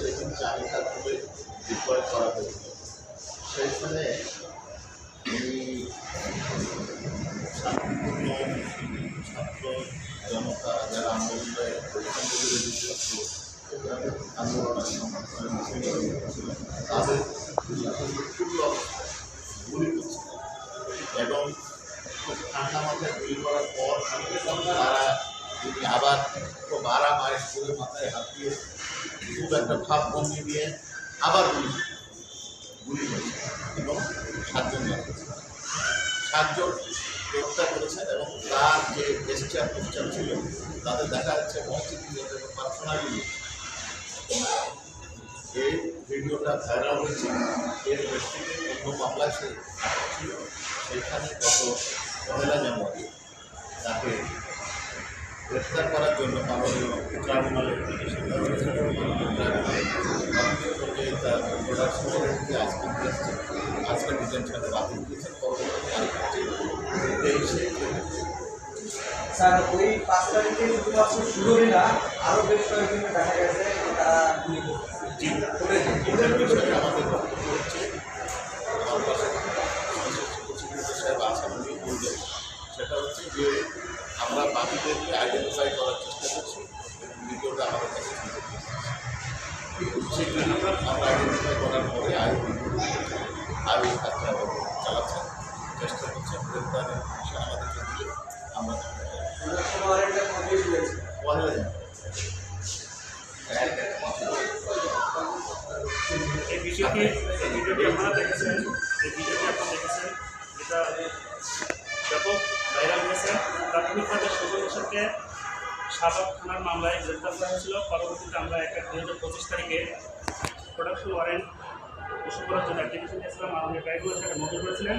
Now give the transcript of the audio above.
সেখানে চাহিদা খুবই বিক্রয় করা হয়েছে। সেইখানে ছাত্র জনতা যারা আন্দোলনে আন্দোলন তাদের গুলি করছে এবং ঠান্ডা মাথায় গুলি করার পর তারা যদি আবার মারামারি করে মাথায় হাত দিয়ে খুব একটা ভাব ভঙ্গি দিয়ে আবার গুলি করেছে এবং সাতজন গ্রেপ্তার করেছেন এবং তার যে পোস্টার ছিল তাদের দেখা যাচ্ছে পার্সোনালি এই ভিডিওটা ভাইরাল হয়েছে। এর প্রেক্ষিতে অন্য মামলায় সে ছিল, সেখানে গত 1 জানুয়ারি তাকে গ্রেপ্তার করার জন্য মাননীয় ট্রাইব্যুনালের আজকে ডিটেনশনে বাতিল দিয়েছেন। পরবর্তী স্যার ওই 5 তারিখে শুধুমাত্র শুরুই না আরও বেশ কয়েকদিন দেখা গেছে তারা বিষয়ে আমাদের বক্তব্য হচ্ছে আমার পাশে সাহেব আছেন, উনি বলবেন। সেটা হচ্ছে যে আমরা বাকিদেরকে আইডেন্টিফাই করার চেষ্টা করছি, ভিডিওটা আমাদের কাছে সেগুলি আমরা আইডেন্টিফাই করার পরে আরও কাজটা চালাচ্ছেন, চেষ্টা করছেন গ্রেপ্তারের বিষয়ে আমাদেরকে দিলে আমরা এই বিষয়টি ভিডিওটি আপনারা দেখেছেন, এটা ব্যাপক ভাইরাল হয়েছে। প্রাথমিকভাবে সুজন হোসেনকে শাহবাগ থানার মামলায় গ্রেপ্তার করা হয়েছিল। পরবর্তীতে আমরা 2025 তারিখে প্রোডাকশন ওয়ারেন্ট ইস্যু করার জন্য অ্যাপ্লিকেশন দিয়েছিলাম। মাননীয় ট্রাইব্যুনাল সেটা মঞ্জুর করেছিলেন।